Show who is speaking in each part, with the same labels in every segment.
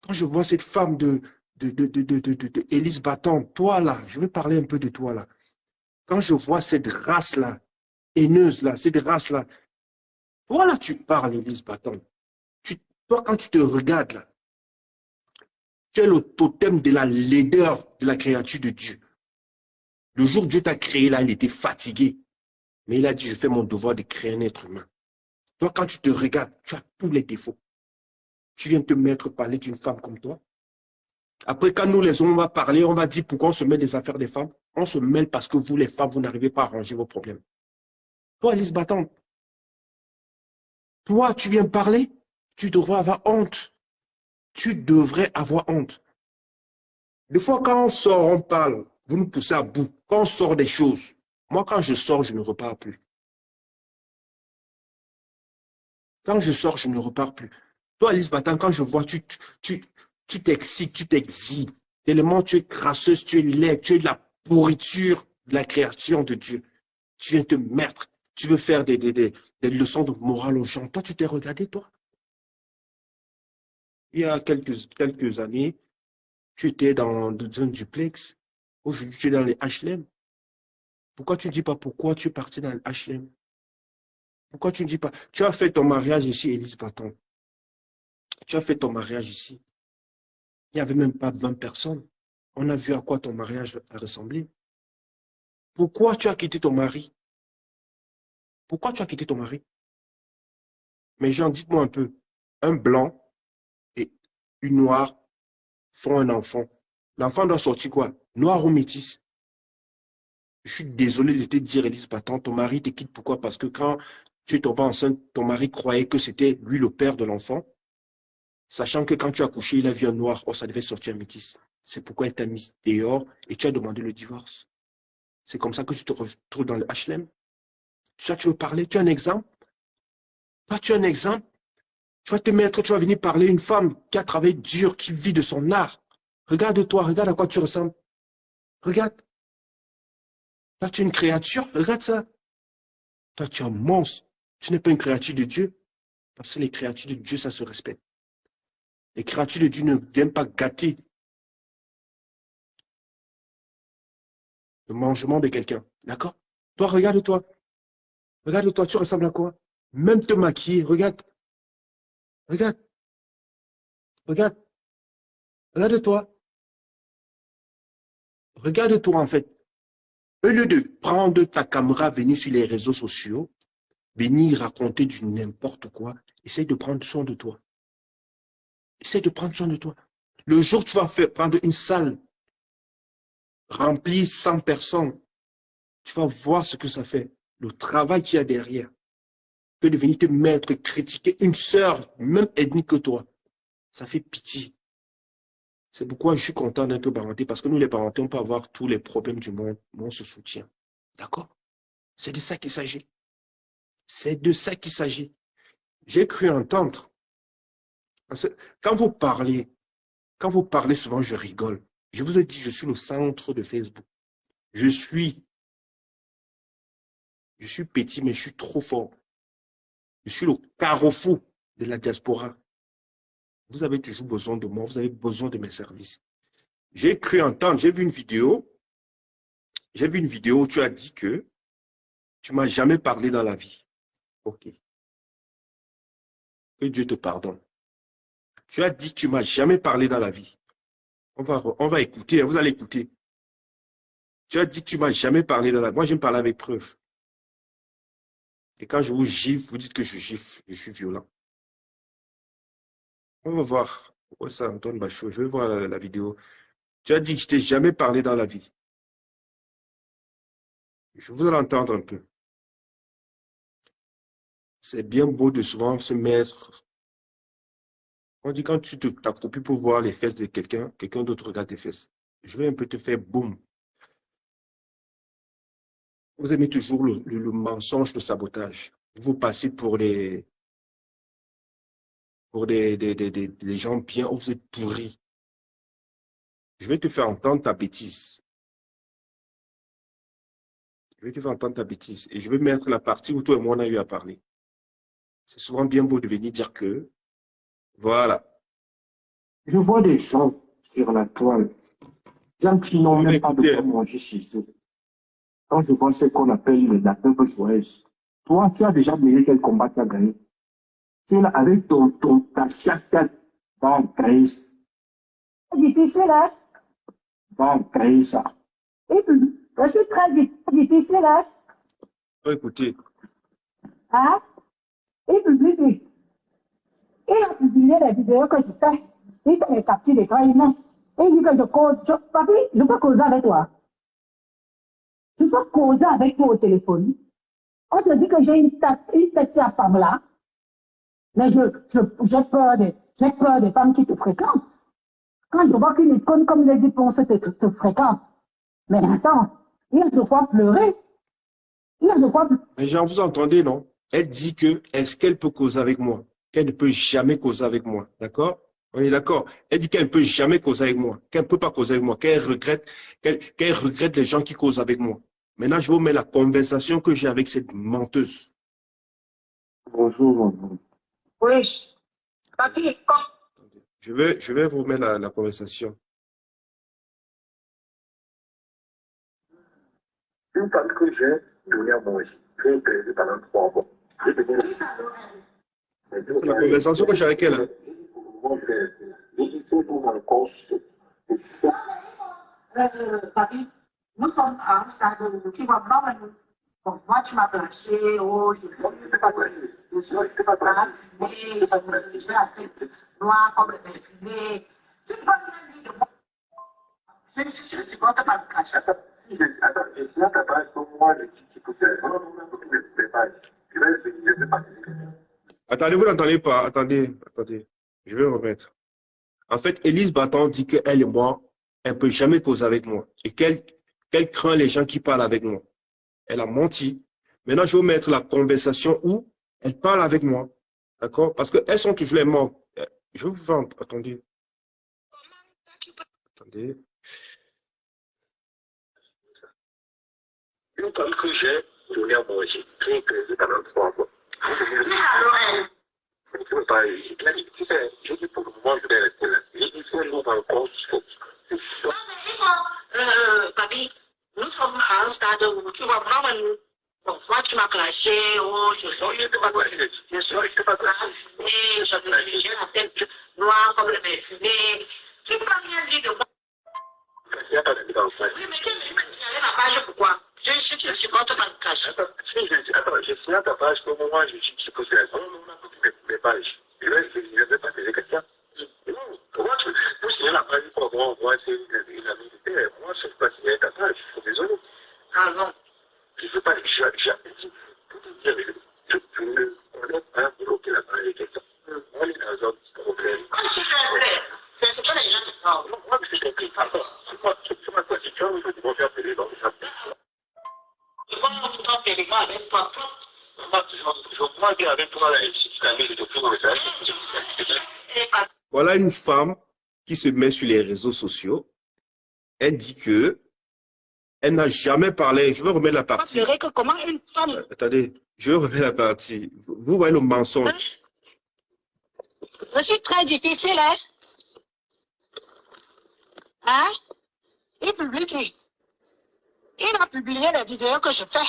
Speaker 1: Quand je vois cette femme Élise Bâton, toi là, je vais parler un peu de toi là. Quand je vois cette race-là, haineuse là, cette race-là, toi là, tu parles, Élise Bâton. Tu, toi, quand tu te regardes là, tu es le totem de la laideur de la créature de Dieu. Le jour où Dieu t'a créé là, il était fatigué. Mais il a dit, je fais mon devoir de créer un être humain. Toi, quand tu te regardes, tu as tous les défauts. Tu viens te mettre parler d'une femme comme toi. Après, quand nous les hommes, on va parler, on va dire pourquoi on se mêle des affaires des femmes. On se mêle parce que vous, les femmes, vous n'arrivez pas à arranger vos problèmes. Toi, Alice Battante, toi, tu viens parler, tu devrais avoir honte. Tu devrais avoir honte. Des fois, quand on sort, on parle, vous nous poussez à bout. Quand on sort des choses, moi, quand je sors, je ne repars plus. Quand je sors, je ne repars plus. Toi, Alice Batan, quand je vois, tu t'excites, tu t'exhibes. Tellement tu es crasseuse, tu es laide, tu es de la pourriture de la création de Dieu. Tu viens te mettre, tu veux faire des leçons de morale aux gens. Toi, tu t'es regardé, toi. Il y a quelques années, tu étais dans un duplex. Aujourd'hui, tu es dans les HLM. Pourquoi tu ne dis pas pourquoi tu es parti dans les HLM? Pourquoi tu ne dis pas, tu as fait ton mariage ici, Élise Bâton. Tu as fait ton mariage ici. Il n'y avait même pas 20 personnes. On a vu à quoi ton mariage a ressemblé. Pourquoi tu as quitté ton mari? Pourquoi tu as quitté ton mari? Mais Jean, dites-moi un peu. Un blanc et une noire font un enfant. L'enfant doit sortir quoi? Noir ou métis? Je suis désolé de te dire, Élise Bâton, ton mari te quitte. Pourquoi? Parce que quand tu es tombée enceinte, ton mari croyait que c'était lui le père de l'enfant, sachant que quand tu as couché, il a vu un noir. Oh, ça devait sortir un métis. C'est pourquoi il t'a mis dehors et tu as demandé le divorce. C'est comme ça que tu te retrouves dans le HLM. Ça, tu veux parler? Tu as un exemple? Toi, tu as un exemple? Tu vas te mettre, tu vas venir parler une femme qui a travaillé dur, qui vit de son art. Regarde-toi, regarde à quoi tu ressembles. Regarde. Toi, tu es une créature. Regarde ça. Toi, tu es un monstre. Tu n'es pas une créature de Dieu. Parce que les créatures de Dieu, ça se respecte. Les créatures de Dieu ne viennent pas gâter le mangement de quelqu'un. D'accord? Toi, regarde-toi. Regarde-toi, tu ressembles à quoi? Même te maquiller. Regarde. Regarde. Regarde. Regarde-toi. Regarde-toi, en fait. Au lieu de prendre ta caméra, venir sur les réseaux sociaux, venir raconter du n'importe quoi, essaye de prendre soin de toi. Essaye de prendre soin de toi. Le jour où tu vas prendre une salle remplie 100 personnes, tu vas voir ce que ça fait, le travail qu'il y a derrière, que de venir te mettre, critiquer une sœur, même ethnique que toi. Ça fait pitié. C'est pourquoi je suis content d'être parenté, parce que nous, les parentés, on peut avoir tous les problèmes du monde, mais on se soutient. D'accord? C'est de ça qu'il s'agit. C'est de ça qu'il s'agit. J'ai cru entendre. Parce que quand vous parlez souvent, je rigole. Je vous ai dit, je suis le centre de Facebook. Je suis, je suis petit, mais je suis trop fort. Je suis le carrefour de la diaspora. Vous avez toujours besoin de moi, vous avez besoin de mes services. J'ai cru entendre, j'ai vu une vidéo où tu as dit que tu m'as jamais parlé dans la vie. Ok. Que Dieu te pardonne. Tu as dit que tu m'as jamais parlé dans la vie. On va écouter, vous allez écouter. Tu as dit que tu m'as jamais parlé dans la vie. Moi, je me parle avec preuve. Et quand je vous gifle, vous dites que je gifle, je suis violent. On va voir. Ouais, ça, Antoine Bachot, je vais voir la vidéo. Tu as dit que je t'ai jamais parlé dans la vie. Je voudrais l'entendre un peu. C'est bien beau de souvent se mettre. On dit quand tu t'accroupis pour voir les fesses de quelqu'un, quelqu'un d'autre regarde tes fesses. Je vais un peu te faire boum. Vous aimez toujours le mensonge, le sabotage. Vous passez pour des gens bien, vous êtes pourris. Je vais te faire entendre ta bêtise. Je vais te faire entendre ta bêtise. Et je vais mettre la partie où toi et moi on a eu à parler. C'est souvent bien beau de venir dire que, voilà.
Speaker 2: Je vois des gens sur la toile, gens qui n'ont même pas de quoi manger chez eux. Quand je vois ce qu'on appelle la peuple joyeuse, toi, tu as déjà mené quel combat tu as gagné? Tu es là avec ta chatte, va gagner. C'est difficile, hein? Va gagner ça. Et puis, je suis très difficile, hein?
Speaker 1: Écoutez.
Speaker 2: Hein? Et puis, il a publié les vidéos que je fais. Il fait les captures d'écran humain. Et il dit que je cause. Papi, je peux causer avec toi. Je peux causer avec toi au téléphone. On te dit que j'ai une tête à femme là. Mais j'ai peur des femmes qui te fréquentent. Quand je vois qu'une icône comme les éponges te fréquente. Mais attends, il y a de quoi pleurer. Il y a de quoi pleurer.
Speaker 1: Mais genre, vous entendez, non? Elle dit que, est-ce qu'elle peut causer avec moi? Qu'elle ne peut jamais causer avec moi. D'accord? On est d'accord? Elle dit qu'elle ne peut jamais causer avec moi. Qu'elle ne peut pas causer avec moi. Qu'elle regrette les gens qui causent avec moi. Maintenant, je vous mets la conversation que j'ai avec cette menteuse.
Speaker 2: Bonjour, maman. Oui. Papi,
Speaker 1: je vais vous mettre la conversation.
Speaker 2: Une femme que j'ai donnée à manger, j'ai perdu pendant 3 mois.
Speaker 1: C'est la conversation que j'ai avec elle.
Speaker 2: Papi, nous sommes en stade où tu vas pas venir. Bon, moi, tu m'as branché, oh, je ne pas je suis pas grave, mais je la tête noire comme le dessinée. Tu ne peux rien dire de moi. Je supporte pas le cash. Attends, je suis à ta page, pour moi, je dis qu'il faut faire. Non, je ne peux pas. Je vais participer.
Speaker 1: Attendez, vous n'entendez pas. Attendez. Je vais remettre. En fait, Élise Battant dit qu'elle et moi, elle ne peut jamais causer avec moi. Et qu'elle craint les gens qui parlent avec moi. Elle a menti. Maintenant, je vais vous mettre la conversation où elle parle avec moi. D'accord? Parce qu'elles sont toujours les morts. Je vais vous faire... Attendez. Attendez.
Speaker 2: Une femme que j'ai donnée à manger, j'ai perdu pendant 3 mois. Tu veux pas, tu sais, j'ai dit pour le moment, je vais rester là. J'ai dit, c'est nous encore, c'est sûr. Papi, nous sommes à un stade où tu vas vraiment. Bon, moi, tu m'as clashé, oh, je suis pas clashé, et j'ai la tête noire comme le fumée. Tu ne peux rien dire de moi. Il n'y a pas de dans ça. Oui, mais tu me signalé ma page, pourquoi? Je ne supporte pas le cash. Attends, je suis à ta page, pour le moment, je suis posé la mes pages. Je vais partager quelqu'un. Non, comment tu peux signer la page pour moi, c'est une amitié. Moi, je ne peux pas signer ta page, je suis désolé. Ah non. Je ne veux pas, jamais dit. Pour te dire, je ne connais pas bloquer la page de quelqu'un. On est dans un problème. Ah, c'est vrai. C'est ce que les gens te parlent. Moi, je t'ai pris. Moi, tu m'as pas dit, tu vas faire payer dans le sac. Et moi, tu vas faire les gars avec toi. Moi, je vais bien avec toi, là, si tu t'as mis, je te fais le
Speaker 1: Voilà une femme qui se met sur les réseaux sociaux. Elle dit que elle n'a jamais parlé. Je vais remettre la partie.
Speaker 2: Que comment une femme...
Speaker 1: Attendez, je vais remettre la partie. Vous voyez le mensonge.
Speaker 2: Je suis très difficile, hein? Hein? Il a publié les vidéos que je fais.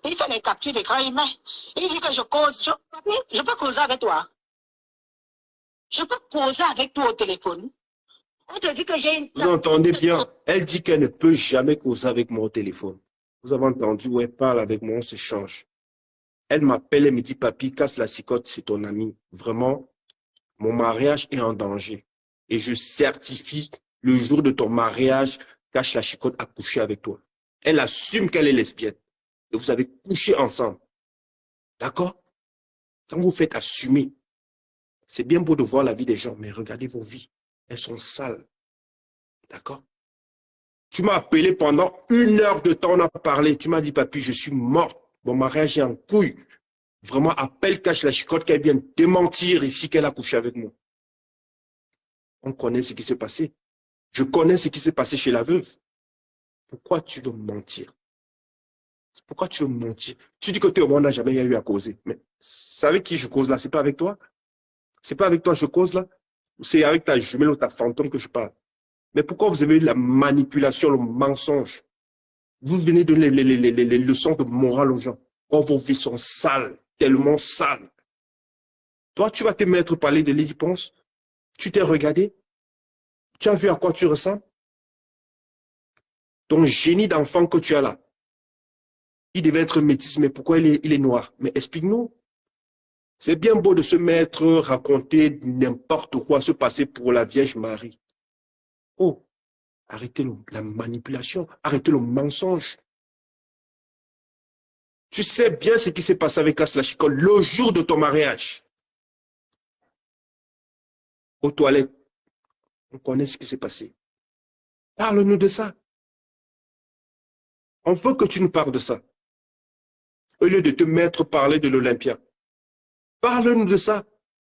Speaker 2: Il fait les captures d'écran humain. Il dit que je cause. Je peux causer avec toi. Je peux causer avec toi au téléphone. On te dit que j'ai une...
Speaker 1: Vous entendez bien? Elle dit qu'elle ne peut jamais causer avec moi au téléphone. Vous avez entendu où elle parle avec moi, on se change. Elle m'appelle, elle me dit, papy, casse la cicotte, c'est ton ami. Vraiment, mon mariage est en danger. Et je certifie le jour de ton mariage, cache la chicotte à coucher avec toi. Elle assume qu'elle est lesbienne. Et vous avez couché ensemble. D'accord? Quand vous faites assumer, c'est bien beau de voir la vie des gens, mais regardez vos vies. Elles sont sales. D'accord? Tu m'as appelé pendant 1 heure de temps, on a parlé. Tu m'as dit, papy, je suis morte. Mon mariage est en couille. Vraiment, appelle, cache la chicotte qu'elle vienne démentir ici qu'elle a couché avec moi. On connaît ce qui s'est passé. Je connais ce qui s'est passé chez la veuve. Pourquoi tu dois mentir? Pourquoi tu veux mentir? Tu dis que tu es au monde, n'a jamais eu à causer. Mais c'est avec qui je cause là? C'est pas avec toi? C'est pas avec toi que je cause là? C'est avec ta jumelle ou ta fantôme que je parle. Mais pourquoi vous avez eu la manipulation, le mensonge? Vous venez de donner les leçons de morale aux gens. Oh, vos vies sont sales, tellement sales. Toi, tu vas te mettre à parler de Lady Ponce. Tu t'es regardé? Tu as vu à quoi tu ressembles? Ton génie d'enfant que tu as là, il devait être métis, mais pourquoi il est noir? Mais explique-nous. C'est bien beau de se mettre, raconter n'importe quoi, se passer pour la Vierge Marie. Oh, arrêtez la manipulation, arrêtez le mensonge. Tu sais bien ce qui s'est passé avec Asla Chikol le jour de ton mariage. Aux toilettes, on connaît ce qui s'est passé. Parle-nous de ça. On veut que tu nous parles de ça. Au lieu de te mettre à parler de l'Olympia. Parle-nous de ça.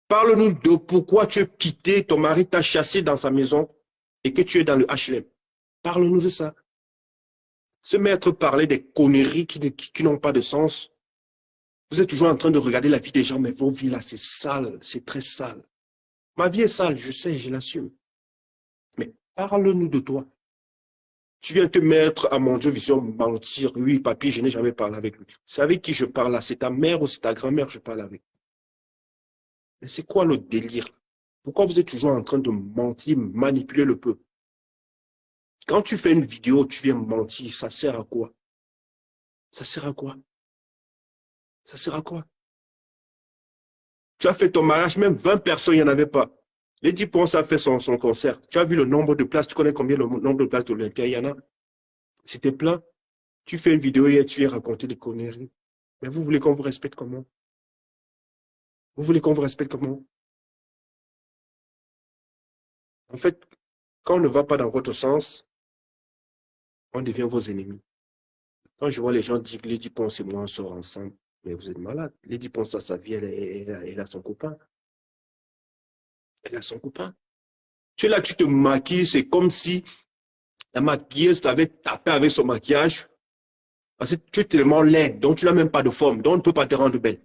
Speaker 1: Parle-nous de pourquoi tu as quitté, ton mari t'a chassé dans sa maison et que tu es dans le HLM. Parle-nous de ça. Se mettre à parler des conneries qui n'ont pas de sens. Vous êtes toujours en train de regarder la vie des gens, mais vos vies là, c'est sale, c'est très sale. Ma vie est sale, je sais, je l'assume. Mais parle-nous de toi. Tu viens te mettre à mon Dieu Vision mentir. Oui, papy, je n'ai jamais parlé avec lui. C'est avec qui je parle là? C'est ta mère ou c'est ta grand-mère que je parle avec? Mais c'est quoi le délire? Pourquoi vous êtes toujours en train de mentir, manipuler le peuple? Quand tu fais une vidéo, tu viens mentir, ça sert à quoi? Ça sert à quoi? Ça sert à quoi? Tu as fait ton mariage, même 20 personnes, il n'y en avait pas. Lady Ponce a fait son concert. Tu as vu le nombre de places, tu connais combien le nombre de places de l'Olympia, il y en a? C'était plein. Tu fais une vidéo et tu viens raconter des conneries. Mais vous voulez qu'on vous respecte comment? Vous voulez qu'on vous respecte comment? En fait, quand on ne va pas dans votre sens, on devient vos ennemis. Quand je vois les gens dire que Lady Ponce et moi, on sort ensemble, mais vous êtes malade. Lady Ponce a sa vie, elle a son copain. Elle a son copain. Tu es là, tu te maquilles, c'est comme si la maquilleuse t'avait tapé avec son maquillage. Parce que tu es tellement laide, donc tu n'as même pas de forme, donc on ne peut pas te rendre belle.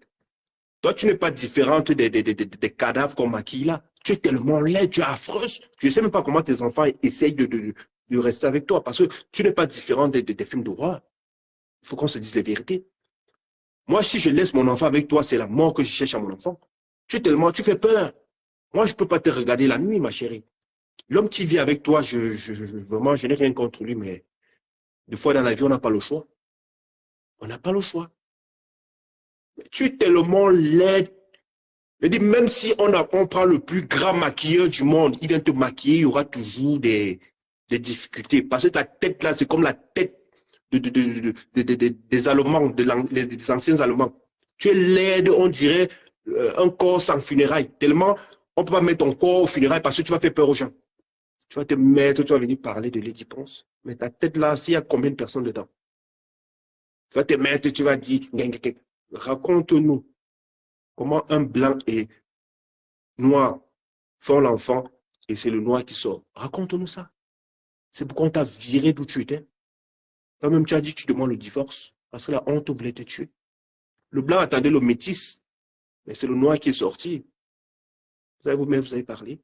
Speaker 1: Toi, tu n'es pas différente des cadavres qu'on maquille là. Tu es tellement laide, tu es affreuse. Je ne sais même pas comment tes enfants essayent de rester avec toi parce que tu n'es pas différente des films d'horreur. Il faut qu'on se dise les vérités. Moi, si je laisse mon enfant avec toi, c'est la mort que je cherche à mon enfant. Tu fais peur. Moi, je ne peux pas te regarder la nuit, ma chérie. L'homme qui vit avec toi, vraiment, je n'ai rien contre lui, mais des fois dans la vie, on n'a pas le choix. On n'a pas le choix. Tu es tellement laide. Je dis, même si on prend le plus grand maquilleur du monde, il vient te maquiller, il y aura toujours des difficultés. Parce que ta tête là, c'est comme la tête des Allemands, des anciens Allemands. Tu es laide, on dirait un corps sans funérailles. Tellement, on ne peut pas mettre ton corps au funérailles parce que tu vas faire peur aux gens. Tu vas te mettre, tu vas venir parler de Lady Ponce. Mais ta tête là, s'il y a combien de personnes dedans? Tu vas te mettre, tu vas dire, raconte-nous comment un blanc et noir font l'enfant et c'est le noir qui sort. Raconte-nous ça. C'est pourquoi on t'a viré d'où tu étais. Toi-même, tu as dit que tu demandes le divorce parce que la honte voulait te tuer. Le blanc attendait le métis, mais c'est le noir qui est sorti. Vous avez vous-même, vous avez parlé.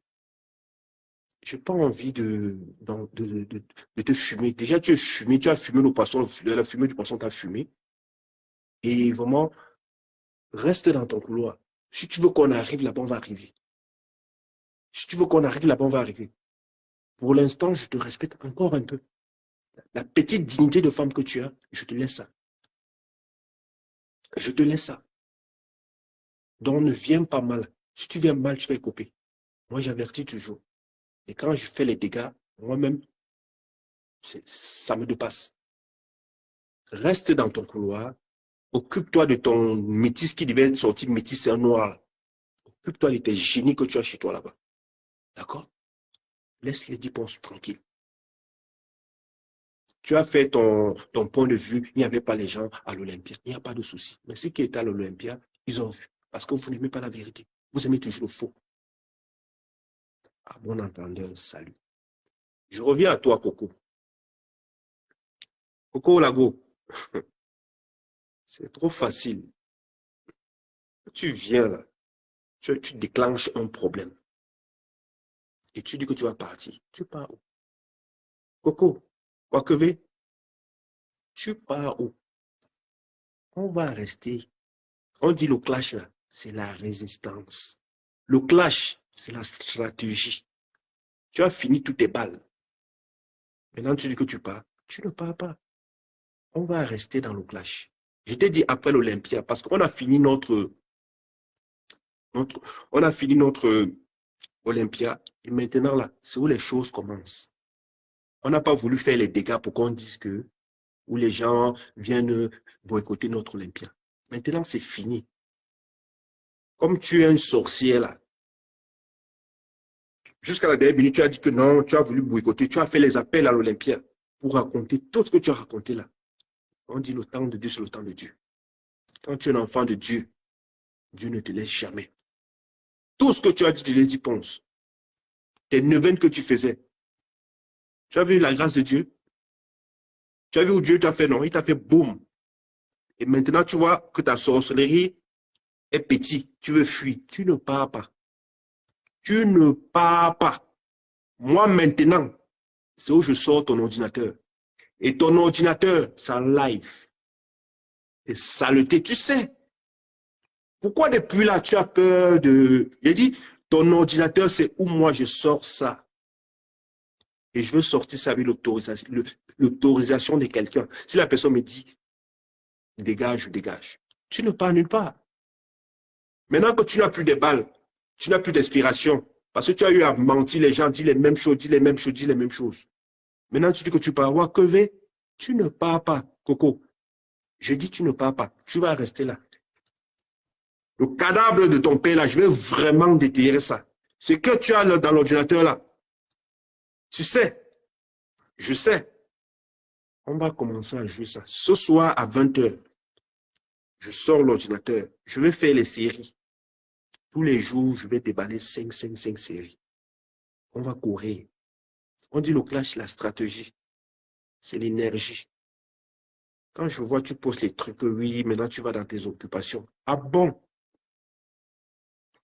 Speaker 1: Je n'ai pas envie de te fumer. Déjà, tu es fumé, tu as fumé le poisson, la fumée du poisson t'a fumé. Et vraiment, reste dans ton couloir. Si tu veux qu'on arrive là-bas, on va arriver. Si tu veux qu'on arrive là-bas, on va arriver. Pour l'instant, je te respecte encore un peu. La petite dignité de femme que tu as, je te laisse ça. Je te laisse ça. Donc, ne viens pas mal. Si tu viens mal, tu vas couper. Moi, j'avertis toujours. Et quand je fais les dégâts, moi-même, ça me dépasse. Reste dans ton couloir. Occupe-toi de ton métis qui devait sortir métis, c'est un noir. Occupe-toi de tes génies que tu as chez toi là-bas. D'accord? Laisse les 10 ponces tranquilles. Tu as fait ton point de vue, il n'y avait pas les gens à l'Olympia. Il n'y a pas de souci. Mais ceux qui étaient à l'Olympia, ils ont vu. Parce que vous n'aimez pas la vérité. Vous aimez toujours le faux. À bon entendeur, salut. Je reviens à toi, Coco. Coco Lago. C'est trop facile. Tu viens là. Tu déclenches un problème. et tu dis que tu vas partir. Tu pars où? Coco, Wakeve, tu pars où? On va rester. On dit le clash là, c'est la résistance. Le clash, c'est la stratégie. Tu as fini toutes tes balles. Maintenant, tu dis que tu pars. Tu ne pars pas. On va rester dans le clash. Je t'ai dit après l'Olympia, parce qu'on a fini notre Olympia. Et maintenant, là, c'est où les choses commencent. On n'a pas voulu faire les dégâts pour qu'on dise que, où les gens viennent boycotter notre Olympia. Maintenant, c'est fini. Comme tu es un sorcier, là, jusqu'à la dernière minute, tu as dit que non, tu as voulu boycotter, tu as fait les appels à l'Olympia pour raconter tout ce que tu as raconté là. On dit le temps de Dieu, c'est le temps de Dieu. Quand tu es un enfant de Dieu, Dieu ne te laisse jamais. Tout ce que tu as dit de Lady Ponce, tes neuvaines que tu faisais, tu as vu la grâce de Dieu? Tu as vu où Dieu t'a fait, non? Il t'a fait boum. Et maintenant, tu vois que ta sorcellerie est petite. Tu veux fuir. Tu ne pars pas. Tu ne pars pas. Moi, maintenant, c'est où je sors ton ordinateur. Et ton ordinateur, c'est en live. Et saleté, tu sais. Pourquoi depuis là, tu as peur de... J'ai dit, ton ordinateur, c'est où moi je sors ça. Et je veux sortir ça avec l'autorisation de quelqu'un. Si la personne me dit, dégage, je dégage. Tu ne pars nulle part. Maintenant que tu n'as plus de balles, tu n'as plus d'inspiration, parce que tu as eu à mentir les gens, dis les mêmes choses, dis les mêmes choses, dis les mêmes choses. Maintenant, tu dis que tu pars. Wakeve, tu ne pars pas, Coco. Je dis, tu ne pars pas. Tu vas rester là. Le cadavre de ton père, là, je vais vraiment déterrer ça. Ce que tu as là, dans l'ordinateur, là, tu sais, je sais. On va commencer à jouer ça. Ce soir, à 20 h, je sors l'ordinateur. Je vais faire les séries. Tous les jours, je vais déballer 5 séries. On va courir. On dit le clash, la stratégie. C'est l'énergie. Quand je vois, tu poses les trucs, oui, maintenant tu vas dans tes occupations. Ah bon?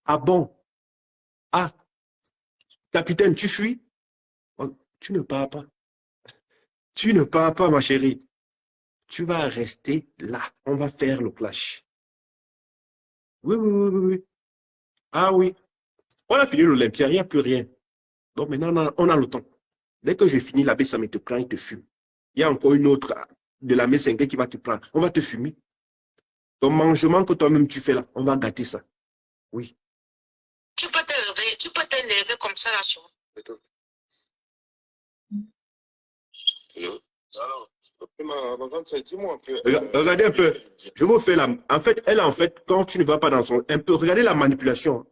Speaker 1: Ah bon? Ah, capitaine, tu fuis? Oh, tu ne pars pas. Tu ne pars pas, ma chérie. Tu vas rester là. On va faire le clash. Oui, oui, oui, oui, oui. Ah oui. On a fini l'Olympia, il n'y a plus rien. Donc maintenant, on a le temps. Dès que j'ai fini, la baie, ça me te prend, il te fume. Il y a encore une autre de la main 5 qui va te prendre. On va te fumer. Ton mangement que toi-même tu fais là, on va gâter ça. Oui.
Speaker 2: Tu peux t'élever comme ça là sur.
Speaker 1: Hello. Dis-moi un peu. Regardez un peu. Je vous fais la. En fait, elle, quand tu ne vas pas dans son. Un peu, regardez la manipulation.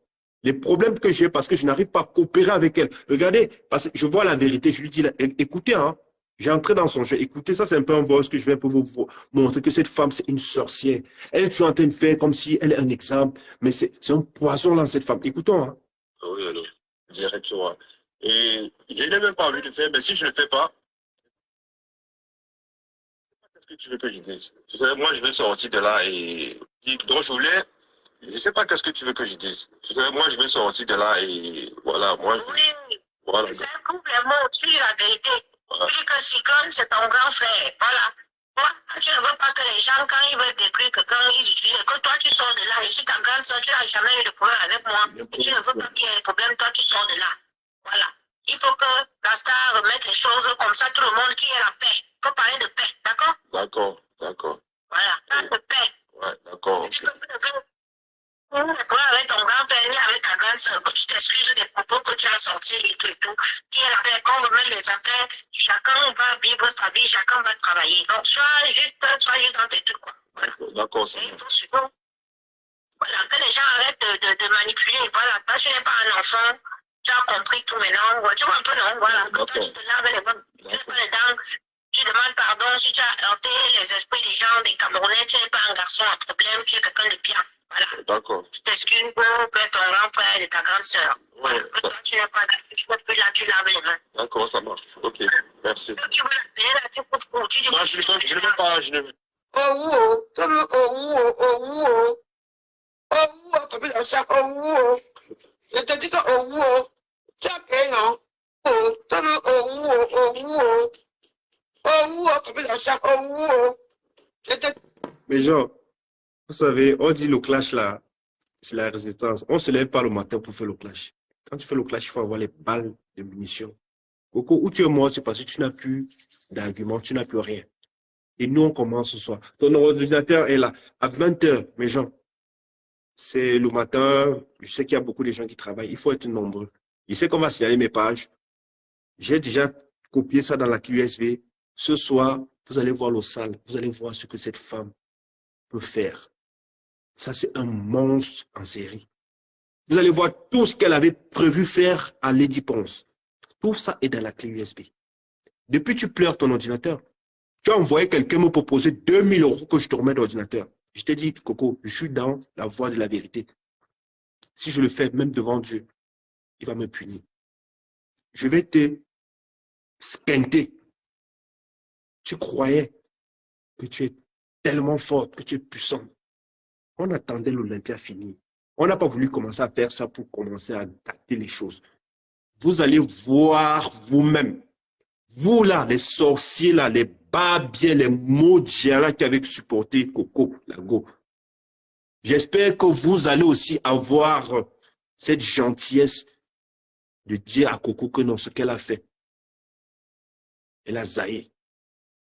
Speaker 1: Les problèmes que j'ai parce que je n'arrive pas à coopérer avec elle. Regardez, parce que je vois la vérité. Je lui dis, écoutez, hein. J'ai entré dans son jeu. Écoutez, ça, c'est un peu un voice que je vais pour vous montrer que cette femme, c'est une sorcière. Elle est toujours en train de faire comme si elle est un exemple. Mais c'est un poison dans cette femme. Écoutons, hein.
Speaker 3: Oui, alors, direct, tu vois. Et je n'ai même pas envie de faire, mais si je ne le fais pas, qu'est-ce que tu veux que je dise? Tu sais, moi, je vais sortir de là et donc je voulais, je ne sais pas qu'est-ce que tu veux que je dise. Tu sais, moi, je vais sortir de là et voilà, moi,
Speaker 2: Oui,
Speaker 3: voilà.
Speaker 2: c'est un coup vraiment, tu dis la vérité. Voilà. Puis que Cyclone, c'est ton grand frère. Voilà. Moi, tu ne veux pas que les gens, quand ils veulent détruire, que quand ils utilisent, que toi, tu sors de là. Et si ta grande soeur, tu n'as jamais eu de problème avec moi. Et tu ne veux pas qu'il y ait de problème, toi, tu sors de là. Voilà. Il faut que la star remette les choses comme ça, tout le monde qui ait la paix. Il faut parler de paix, d'accord?
Speaker 3: D'accord, d'accord.
Speaker 2: Voilà, parle de paix.
Speaker 3: Ouais, d'accord.
Speaker 2: Okay. Avec ton grand frère, ni avec ta grande soeur, que tu t'excuses des propos que tu as sortis et tout, qui est la paix, qu'on remet les affaires, chacun va vivre sa vie, chacun va travailler. Donc, sois juste dans tes trucs, quoi. Voilà.
Speaker 3: D'accord, c'est
Speaker 2: bon. Voilà, que les gens arrêtent de manipuler. Voilà, toi, tu n'es pas un enfant, tu as compris tout maintenant. Tu vois un peu, non? Voilà, que toi, tu te laves les mains, tu n'es pas les dents, tu demandes pardon si tu as heurté les esprits des gens, des Camerounais, tu n'es pas un garçon à problème, tu es quelqu'un de bien. Voilà.
Speaker 3: D'accord.
Speaker 2: Tu t'excuses pour que ton grand frère et ta grande soeur. Voilà, que toi, tu n'es pas tu peux plus là, tu laves les mains.
Speaker 3: D'accord, ça marche. Ok, merci.
Speaker 2: Donc, tu veux la paix, là, tu coupes pour, tu dis.
Speaker 3: Moi, je ne veux pas, je ne veux
Speaker 2: pas. Oh, papa, ça, oh, je te dis que, oh, Chacun, non? Oh,
Speaker 1: Mais genre, vous savez, on dit le clash là, c'est la résistance. On ne se lève pas le matin pour faire le clash. Quand tu fais le clash, il faut avoir les balles de munitions. Coco, où tu es mort, c'est parce que tu n'as plus d'arguments, tu n'as plus rien. Et nous, on commence ce soir. Ton ordinateur est là, à 20 h, mes gens. C'est le matin, je sais qu'il y a beaucoup de gens qui travaillent, il faut être nombreux. Je sais qu'on va signaler mes pages. J'ai déjà copié ça dans la clé USB. Ce soir, vous allez voir le salle, vous allez voir ce que cette femme peut faire. Ça, c'est un monstre en série. Vous allez voir tout ce qu'elle avait prévu faire à Lady Ponce. Tout ça est dans la clé USB. Depuis tu pleures ton ordinateur, tu as envoyé quelqu'un me proposer 2000 € que je te remette l'ordinateur. Je t'ai dit, Coco, je suis dans la voie de la vérité. Si je le fais, même devant Dieu, il va me punir. Je vais te squinter. Tu croyais que tu es tellement forte, que tu es puissante. On attendait l'Olympia finir. On n'a pas voulu commencer à faire ça pour commencer à dater les choses. Vous allez voir vous-même. Vous là, les sorciers là, les barbiers, les maudits là qui avaient supporté Coco, la go. J'espère que vous allez aussi avoir cette gentillesse de dire à Coco que non, ce qu'elle a fait, elle a zaï.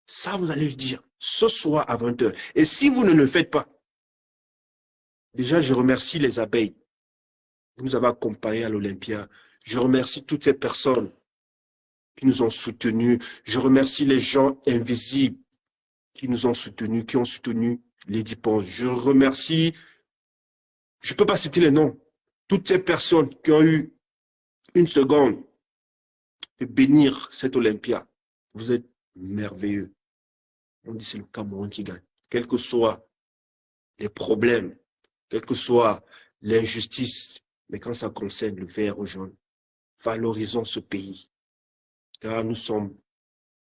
Speaker 1: Ça, vous allez le dire ce soir à 20 h. Et si vous ne le faites pas, déjà, je remercie les abeilles. Vous nous avez accompagnés à l'Olympia. Je remercie toutes ces personnes qui nous ont soutenus. Je remercie les gens invisibles qui nous ont soutenus, qui ont soutenu Lady Ponce. Je remercie, je ne peux pas citer les noms, toutes ces personnes qui ont eu une seconde de bénir cette Olympia. Vous êtes merveilleux. On dit c'est le Cameroun qui gagne. Quels que soient les problèmes, quelle que soit l'injustice, mais quand ça concerne le vert ou jaune, valorisons ce pays. Car nous sommes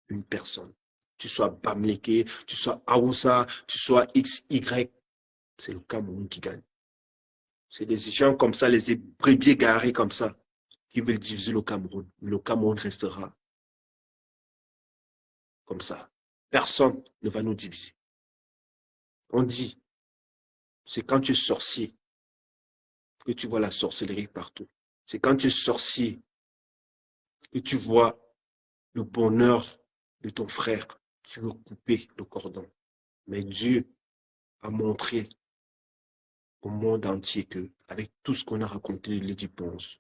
Speaker 1: une personne. Tu sois Bamleke, tu sois Aoussa, tu sois XY, c'est le Cameroun qui gagne. C'est des gens comme ça, les brebis garés comme ça, qui veulent diviser le Cameroun. Mais le Cameroun restera comme ça. Personne ne va nous diviser. On dit, c'est quand tu es sorcier que tu vois la sorcellerie partout. C'est quand tu es sorcier que tu vois le bonheur de ton frère. Tu veux couper le cordon. Mais Dieu a montré au monde entier que, avec tout ce qu'on a raconté de Lady Ponce,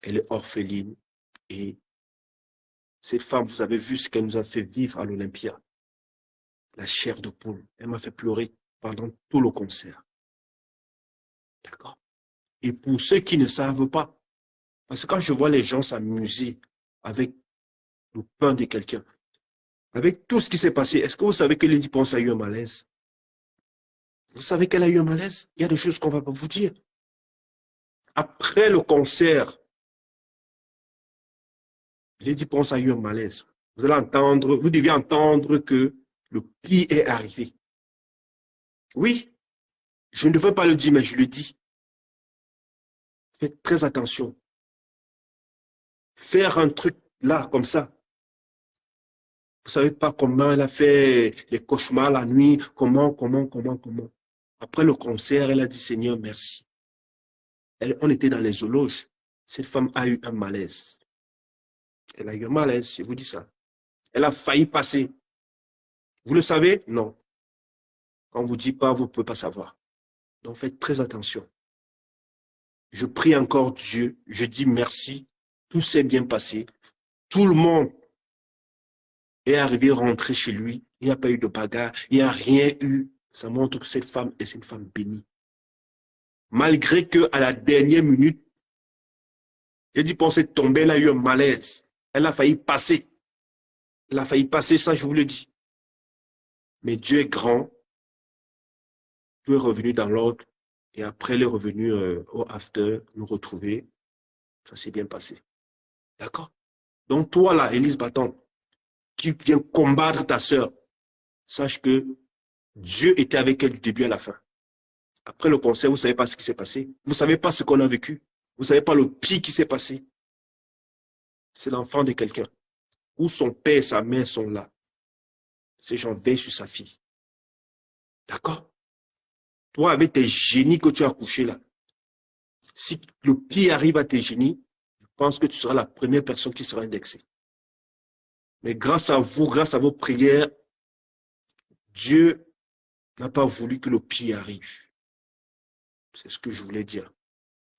Speaker 1: elle est orpheline et cette femme, vous avez vu ce qu'elle nous a fait vivre à l'Olympia. La chair de poule. Elle m'a fait pleurer pendant tout le concert. D'accord? Et pour ceux qui ne savent pas, parce que quand je vois les gens s'amuser avec le pain de quelqu'un, avec tout ce qui s'est passé, est-ce que vous savez que Lady Ponce a eu un malaise? Vous savez qu'elle a eu un malaise? Il y a des choses qu'on ne va pas vous dire. Après le concert, Lady Ponce a eu un malaise. Vous allez entendre, vous devez entendre que le pire est arrivé. Oui, je ne devrais pas le dire, mais je le dis. Faites très attention. Faire un truc là, comme ça. Vous ne savez pas comment elle a fait les cauchemars la nuit, comment. Après le concert, elle a dit, Seigneur, merci. On était dans les zoologes. Cette femme a eu un malaise. Elle a eu un malaise, je vous dis ça. Elle a failli passer. Vous le savez? Non. Quand on ne vous dit pas, vous ne pouvez pas savoir. Donc faites très attention. Je prie encore Dieu, je dis merci. Tout s'est bien passé. Tout le monde est arrivé à rentrer chez lui. Il n'y a pas eu de bagarre, il n'y a rien eu. Ça montre que cette femme est une femme bénie. Malgré qu'à la dernière minute, j'ai dit pour c'est tombé, elle a eu un malaise. Elle a failli passer. Elle a failli passer, ça je vous le dis. Mais Dieu est grand. Tout est revenu dans l'ordre. Et après, elle est revenue au after, nous retrouver. Ça s'est bien passé. D'accord? Donc toi là, Élise Bâton, qui vient combattre ta sœur, sache que Dieu était avec elle du début à la fin. Après le concert, vous ne savez pas ce qui s'est passé. Vous ne savez pas ce qu'on a vécu. Vous ne savez pas le pire qui s'est passé. c'est l'enfant de quelqu'un. Où son père et sa mère sont là. Ces gens veillent sur sa fille. D'accord? Toi, avec tes génies que tu as couchés là, si le pire arrive à tes génies, je pense que tu seras la première personne qui sera indexée. Mais grâce à vous, grâce à vos prières, Dieu n'a pas voulu que le pire arrive. C'est ce que je voulais dire.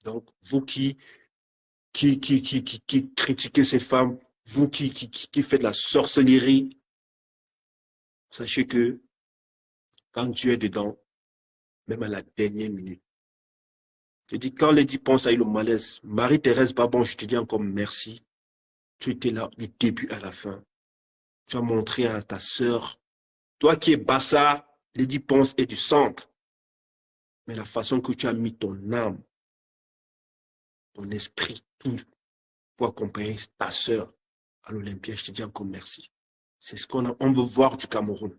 Speaker 1: Donc, vous qui critiquez cette femme, vous qui faites la sorcellerie, sachez que quand Dieu est dedans, même à la dernière minute, je dis, quand Lady Ponce a eu le malaise, Marie-Thérèse Babon, je te dis encore merci. Tu étais là du début à la fin. Tu as montré à ta sœur, toi qui es Bassa, Lady Ponce est du centre. Mais la façon que tu as mis ton âme, ton esprit, tout, pour accompagner ta sœur à l'Olympia, je te dis encore merci. C'est ce on veut voir du Cameroun.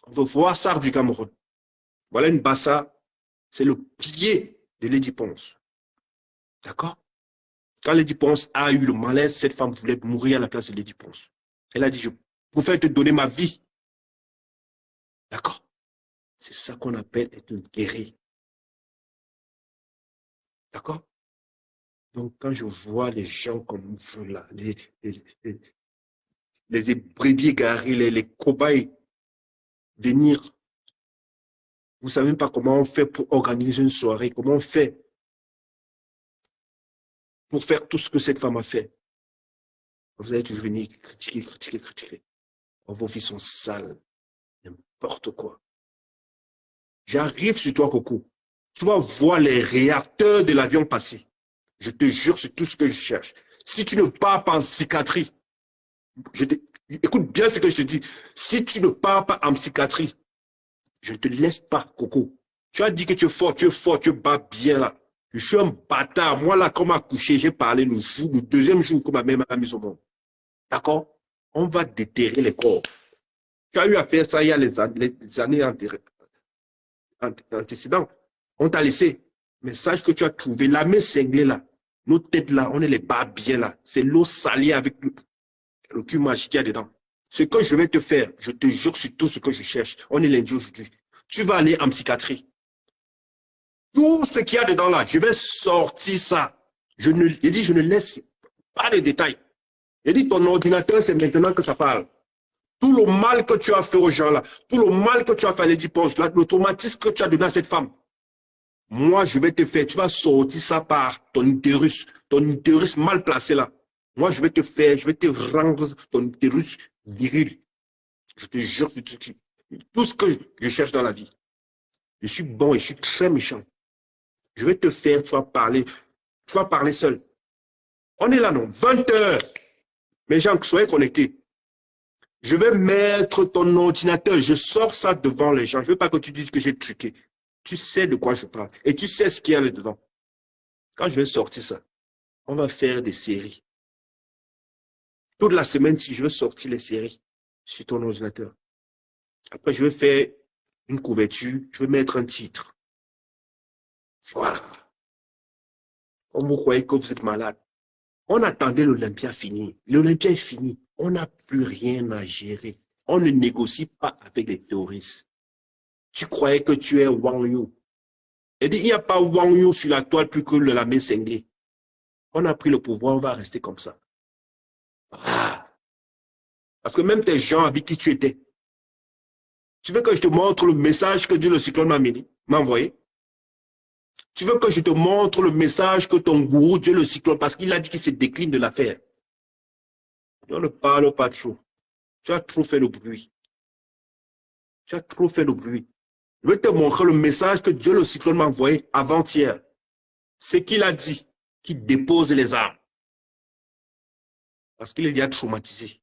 Speaker 1: On veut voir ça du Cameroun. Voilà une Bassa, c'est le pied de Lady Ponce. D'accord? Quand Lady Ponce a eu le malaise, cette femme voulait mourir à la place de Lady Ponce. Elle a dit, je préfère te donner ma vie. D'accord? C'est ça qu'on appelle être guéri. D'accord? Donc, quand je vois les gens comme vous là, les brebis égarés, les cobayes venir, vous ne savez même pas comment on fait pour organiser une soirée, comment on fait pour faire tout ce que cette femme a fait. Vous allez toujours venir critiquer. Oh, vos vies sont sales, n'importe quoi. J'arrive sur toi, Coco. Tu vas voir les réacteurs de l'avion passer. Je te jure, c'est tout ce que je cherche. Si tu ne pars pas en psychiatrie, écoute bien ce que je te dis. Si tu ne pars pas en psychiatrie, je ne te laisse pas, Coco. Tu as dit que tu es fort, tu bats bien là. Je suis un bâtard. Moi là, quand on m'a couché, j'ai parlé le deuxième jour que ma mère m'a mis au monde. D'accord? On va déterrer les corps. Tu as eu à faire ça il y a les années antécédentes. On t'a laissé. Mais sache que tu as trouvé la main cinglée là. Nos têtes là, on est les bas bien là. C'est l'eau salée avec le cul magique qu'il y a dedans. Ce que je vais te faire, je te jure sur tout ce que je cherche. On est lundi aujourd'hui. Tu vas aller en psychiatrie. Tout ce qu'il y a dedans là, je vais sortir ça. Je ne laisse pas de détails. J'ai dit, ton ordinateur, c'est maintenant que ça parle. Tout le mal que tu as fait aux gens là, tout le mal que tu as fait à Lady Ponce, le traumatisme que tu as donné à cette femme. Moi, je vais te faire, tu vas sortir ça par ton utérus mal placé là. Moi, je vais te faire, je vais te rendre ton utérus viril. Je te jure, tout ce que je cherche dans la vie. Je suis bon et je suis très méchant. Je vais te faire, tu vas parler seul. On est là, non? 20 heures. Mes gens, soyez connectés. Je vais mettre ton ordinateur, je sors ça devant les gens. Je ne veux pas que tu dises que j'ai truqué. Tu sais de quoi je parle. Et tu sais ce qu'il y a là-dedans. Quand je vais sortir ça, on va faire des séries. Toute la semaine, si je veux sortir les séries sur ton ordinateur. Après, je vais faire une couverture, je vais mettre un titre. Voilà. Comme vous croyez que vous êtes malade. On attendait l'Olympia finir. L'Olympia est fini. On n'a plus rien à gérer. On ne négocie pas avec les terroristes. Tu croyais que tu es Wang Yu. Il n'y a pas Wang Yu sur la toile plus que la main cinglée. On a pris le pouvoir, on va rester comme ça. Ah. Parce que même tes gens avec qui tu étais, tu veux que je te montre le message que Dieu le cyclone m'a envoyé? Tu veux que je te montre le message que ton gourou, Dieu le cyclone, parce qu'il a dit qu'il se décline de l'affaire. On ne parle pas trop. Tu as trop fait le bruit. Tu as trop fait le bruit. Je vais te montrer le message que Dieu le cyclone m'a envoyé avant-hier. C'est qu'il a dit qu'il dépose les armes. Parce qu'il est déjà traumatisé.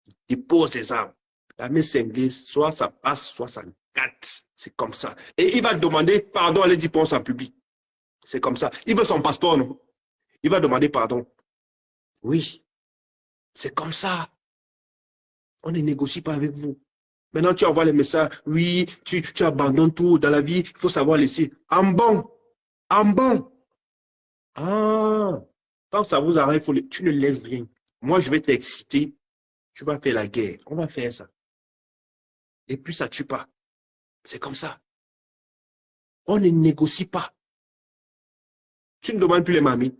Speaker 1: Il dépose les armes. La main cinglée, soit ça passe, soit ça gâte. C'est comme ça. Et il va demander pardon à Lady Ponce en public. C'est comme ça. Il veut son passeport, non? Il va demander pardon. Oui. C'est comme ça. On ne négocie pas avec vous. Maintenant, tu envoies les messages. Oui, tu abandonnes tout dans la vie. Il faut savoir laisser. En bon. En bon. Ah. Quand ça vous arrive, tu ne laisses rien. Moi, je vais t'exciter. Tu vas faire la guerre. On va faire ça. Et puis, ça ne tue pas. C'est comme ça. On ne négocie pas. Tu ne demandes plus les mamies.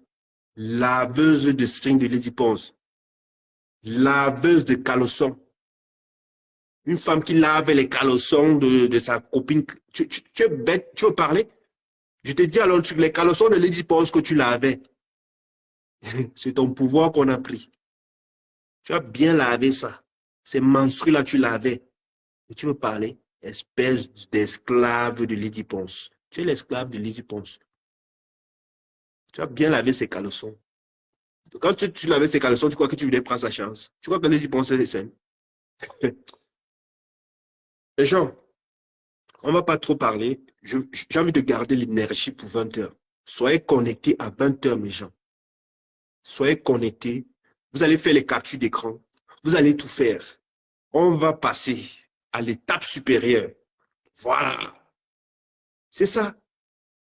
Speaker 1: Laveuse de string de Lady Ponce. Laveuse de caleçon. Une femme qui lave les caleçons de sa copine. Tu es bête, tu veux parler? Je te dis alors, les caleçons de Lady Ponce que tu lavais. C'est ton pouvoir qu'on a pris. Tu as bien lavé ça. Ces menstrues-là, tu lavais. Et tu veux parler? Espèce d'esclave de Lady Ponce. Tu es l'esclave de Lady Ponce. Tu as bien lavé ces caleçons. Quand tu lavais ces caleçons, tu crois que tu voulais prendre sa chance. Tu crois que Lady Ponce, c'est sain. Les gens, on ne va pas trop parler. J'ai envie de garder l'énergie pour 20 heures. Soyez connectés à 20 heures, mes gens. Soyez connectés. Vous allez faire les captures d'écran. Vous allez tout faire. On va passer à l'étape supérieure. Voilà. C'est ça.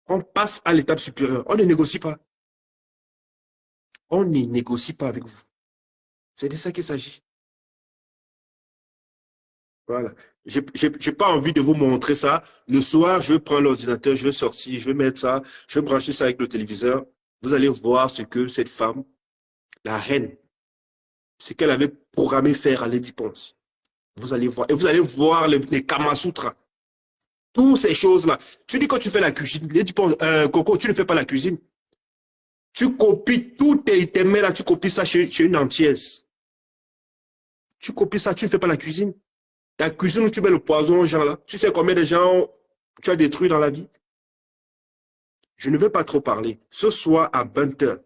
Speaker 1: On passe à l'étape supérieure. On ne négocie pas. On ne négocie pas avec vous. C'est de ça qu'il s'agit. Voilà. Je n'ai pas envie de vous montrer ça. Le soir, je vais prendre l'ordinateur, je vais sortir, je vais mettre ça, je vais brancher ça avec le téléviseur. Vous allez voir ce que cette femme, la reine, ce qu'elle avait programmé faire à Lady Ponce. Vous allez voir. Et vous allez voir les Kamasutra. Toutes ces choses-là. Tu dis que tu fais la cuisine. Lady Ponce, Coco, tu ne fais pas la cuisine. Tu copies tous tes mails là, tu copies ça chez une entière. Tu copies ça, tu ne fais pas la cuisine. La cuisine où tu mets le poison aux gens là. Tu sais combien de gens tu as détruit dans la vie? Je ne veux pas trop parler. Ce soir à 20 h,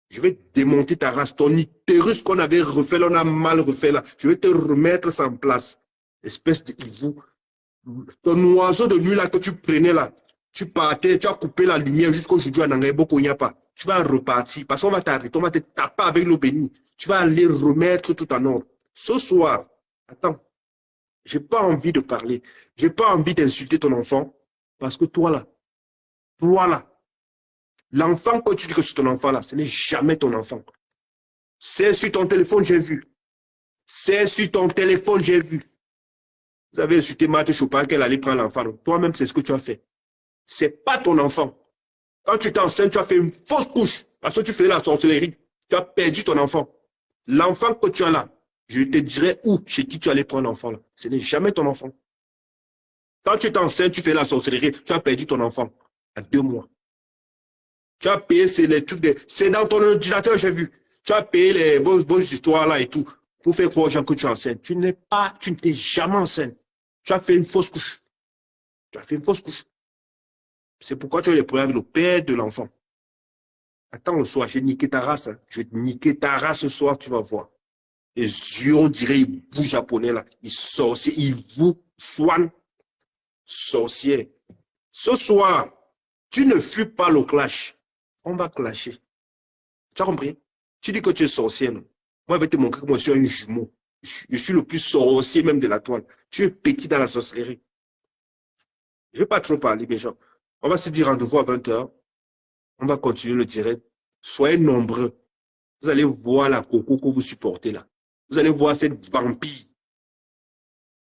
Speaker 1: je vais démonter ta race. Ton utérus qu'on avait refait là, on a mal refait là. Je vais te remettre ça en place. Espèce de hibou. Ton oiseau de nuit là que tu prenais là. Tu partais, tu as coupé la lumière jusqu'aujourd'hui à Nangaybo, il n'y a pas. Tu vas repartir parce qu'on va t'arrêter, on va te taper avec l'eau bénie. Tu vas aller remettre tout en ordre. Ce soir, attends. Je n'ai pas envie de parler. Je n'ai pas envie d'insulter ton enfant. Parce que toi là, l'enfant que tu dis que c'est ton enfant là, ce n'est jamais ton enfant. C'est sur ton téléphone, j'ai vu. C'est sur ton téléphone, j'ai vu. Vous avez insulté Marthe Chopin qu'elle allait prendre l'enfant. Toi-même, c'est ce que tu as fait. Ce n'est pas ton enfant. Quand tu t'es enceinte, tu as fait une fausse couche. Parce que tu faisais la sorcellerie. Tu as perdu ton enfant. L'enfant que tu as là, je te dirai où, chez qui tu allais prendre l'enfant là. Ce n'est jamais ton enfant. Quand tu es enceinte, tu fais la sorcellerie, tu as perdu ton enfant à 2 mois. Tu as payé les trucs c'est dans ton ordinateur, j'ai vu. Tu as payé vos histoires là et tout pour faire croire aux gens que tu es enceinte. Tu n'es jamais enceinte. Tu as fait une fausse couche. Tu as fait une fausse couche. C'est pourquoi tu as les problèmes avec le père de l'enfant. Attends le soir, je vais niquer ta race. Hein. Je vais te niquer ta race ce soir, tu vas voir. Les yeux, on dirait, ils bougent japonais là. Ils sorciers, ils vous soignent. Sorcier. Ce soir, tu ne fuis pas le clash. On va clasher. Tu as compris? Tu dis que tu es sorcier. Non? Moi, je vais te montrer que moi, je suis un jumeau. Je suis le plus sorcier même de la toile. Tu es petit dans la sorcellerie. Je ne vais pas trop parler, mes gens. On va se dire rendez-vous à 20 h. On va continuer le direct. Soyez nombreux. Vous allez voir la coco que vous supportez là. Vous allez voir cette vampire.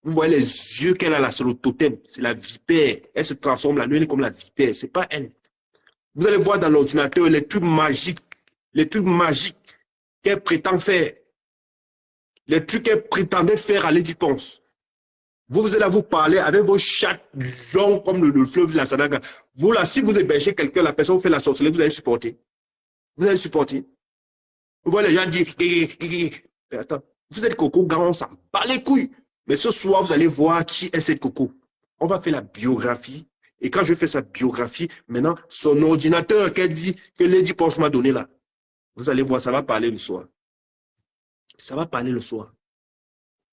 Speaker 1: Vous voyez les yeux qu'elle a là sur le totem. C'est la vipère. Elle se transforme la nuit, elle est comme la vipère. Ce n'est pas elle. Vous allez voir dans l'ordinateur les trucs magiques qu'elle prétend faire. Les trucs qu'elle prétendait faire à Lady Ponce. Vous allez vous parler avec vos chattes longs comme le fleuve de la Sanaga. Vous là, si vous hébergez quelqu'un, la personne vous fait la sorcellerie, vous allez supporter. Vous allez supporter. Vous voyez les gens dire, mais attends, vous êtes Coco, gars, on s'en bat les couilles. Mais ce soir, vous allez voir qui est cette Coco. On va faire la biographie. Et quand je fais sa biographie, maintenant, son ordinateur qu'elle dit, que Lady Ponce m'a donné là, vous allez voir, ça va parler le soir. Ça va parler le soir.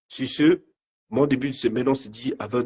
Speaker 1: Sur ce, mon début de semaine, on se dit à 20